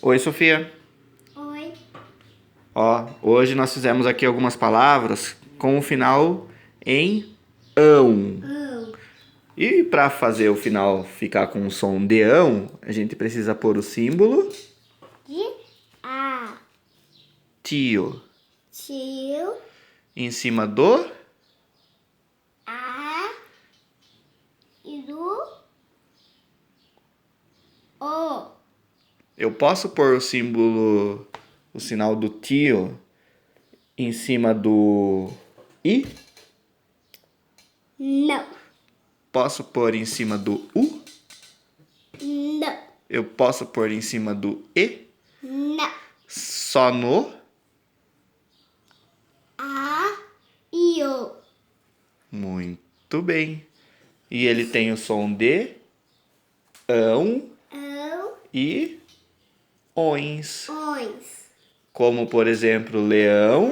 Oi, Sofia. Oi. Ó, hoje nós fizemos aqui algumas palavras com o final em ão. E para fazer o final ficar com o som de ão, a gente precisa pôr o símbolo De A. tio Tio. em cima do A. E do O. Eu posso pôr o símbolo, o sinal do tio em cima do I? Não. Posso pôr em cima do U? Não. Eu posso pôr em cima do E? Não. Só no? A. E O. Muito bem. E ele tem o som de ão Ão. e ões. Ões. Como, por exemplo, leão